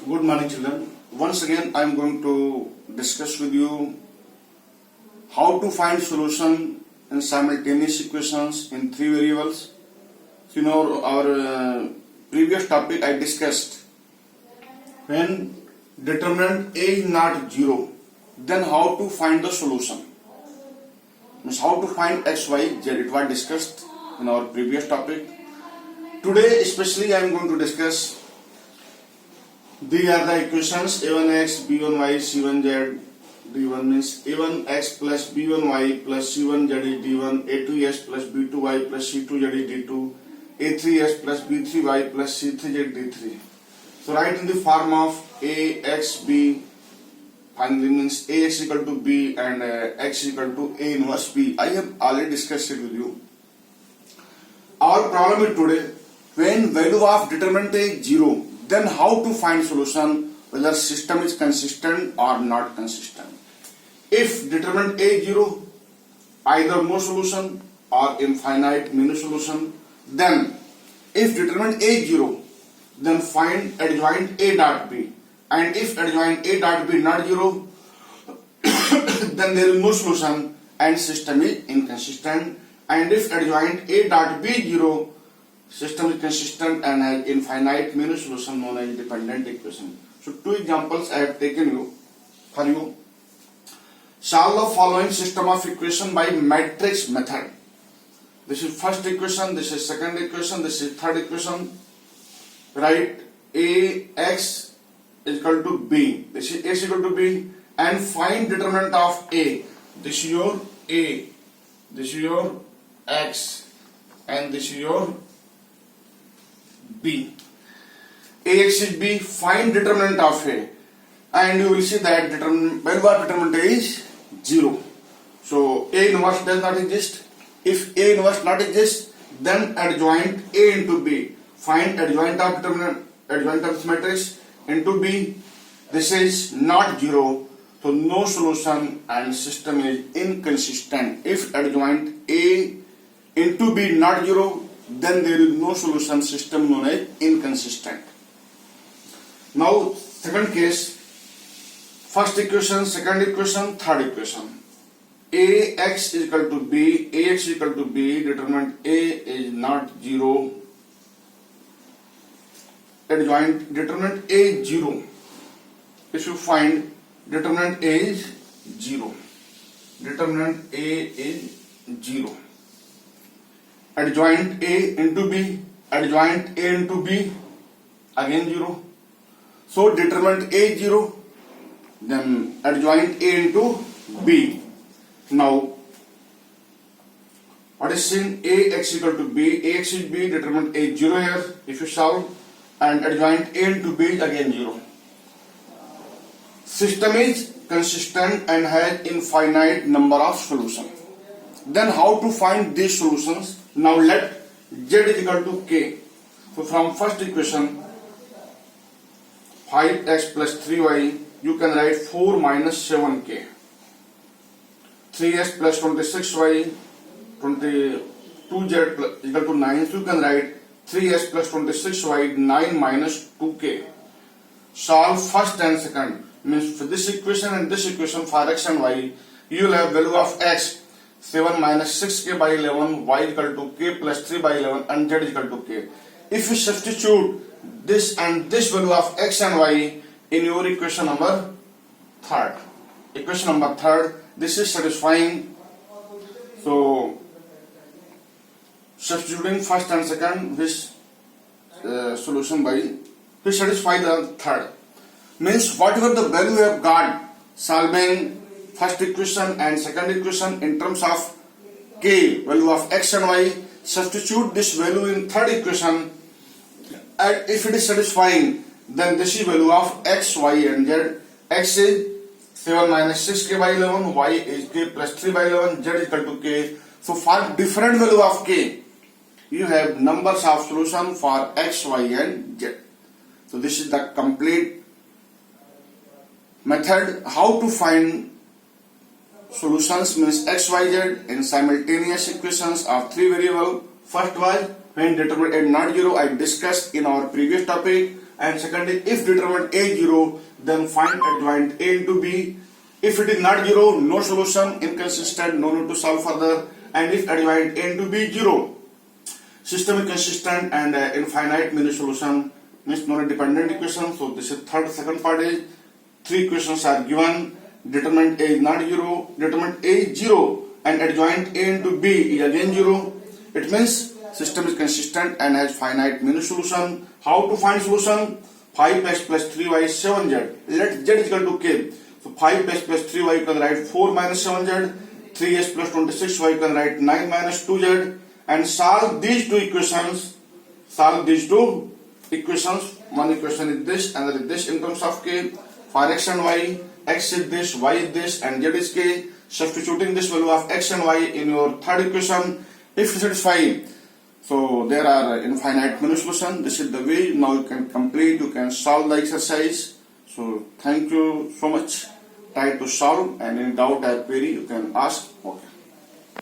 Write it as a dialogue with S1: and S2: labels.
S1: Good morning, children. Once again, I am going to discuss with you how to find solution in simultaneous equations in three variables. You know, our previous topic I discussed when determinant A is not zero, then how to find the solution. Means how to find x, y, z. It was discussed in our previous topic. Today, especially, I am going to discuss. These are the equations a1x, b1y, c1z, d1 means a1x plus b1y plus c1z is d1, a2s plus b2y plus c2z is d2, a3s plus b3y plus c3z is d3. So write in the form of ax, b, finally means ax equal to b and x equal to a inverse b. I have already discussed it with you. Our problem is today, when value of determinant is 0, then how to find solution whether system is consistent or not consistent. If determinant A is 0, either no solution or infinite minus solution, then if determinant A is 0, then find adjoint A dot B, and if adjoint A dot B not 0, then there is no solution and system is inconsistent, and if adjoint A dot B is 0, system is consistent and has infinite many solution known as dependent equation. So two examples I have taken for you. Solve the following system of equation by matrix method. This is first equation, this is second equation, this is third equation. Write Ax is equal to B. This is A is equal to B, and find determinant of A. This is your A, this is your X, and this is your B. Ax is B, find determinant of A, and you will see that value of determinant A is 0. So A inverse does not exist. If A inverse not exist, then adjoint A into B. Find adjoint of determinant, adjoint of this matrix into B. This is not 0, so no solution and system is inconsistent. If adjoint A into B not 0, then there is no solution, system known as inconsistent. Now second case, first equation, second equation, third equation. Ax is equal to B, Ax is equal to B, determinant A is not 0, adjoint determinant A is 0. If you find determinant A is 0, determinant A is 0. Adjoint A into B, adjoint A into B, again 0. So determinant A is 0, then adjoint A into B. Now, what is seen? Ax equal to B, Ax is B, determinant A is 0 here. If you solve, and adjoint A into B is again 0. System is consistent and has infinite number of solutions. Then how to find these solutions? Now let z is equal to k. So from first equation 5x plus 3y, you can write 4 minus 7k. 3s plus 26y, 22z plus equal to 9. So you can write 3s plus 26y, 9 minus 2k. Solve first and second. Means for this equation and this equation for x and y, you will have value of x 7 minus 6k by 11, y equal to k plus 3 by 11, and z equal to k. If you substitute this and this value of x and y in your equation number third, this is satisfying. So substituting first and second, this solution by we satisfy the third. Means whatever the value you have got solving first equation and second equation in terms of k, value of x and y, substitute this value in third equation, and if it is satisfying, then this is value of x, y and z. X is 7 minus 6k by 11, y is k plus 3 by 11, z is equal to k. So for different value of k, you have numbers of solution for x, y and z. So this is the complete method how to find solutions, means x, y, z in simultaneous equations of three variable. First was when determinant A not 0, I discussed in our previous topic. and second is if determinant A is 0, then find adjoint A into B. If it is not 0, no solution, inconsistent, no need to solve further. And if adjoint A into B is 0, system is consistent and infinite many solution, means non-dependent equation. So this is second part is 3 equations are given. Determinant A is not 0, determinant A is 0 and adjoint A into B is again 0. It means system is consistent and has finite many solution. How to find solution? 5x plus 3y is 7z. Let z is equal to k. So 5x plus 3y you can write 4 minus 7z. 3s plus 26y you can write 9 minus 2z. And solve these two equations. Solve these two equations. One equation is this, another is this in terms of k. For x and y, x is this, y is this, and z is k. Substituting this value of x and y in your third equation, if satisfied, so there are infinite many solutions. This is the way now you can complete, you can solve the exercise. So thank you so much. Try to solve, and in doubt or query you can ask. Okay.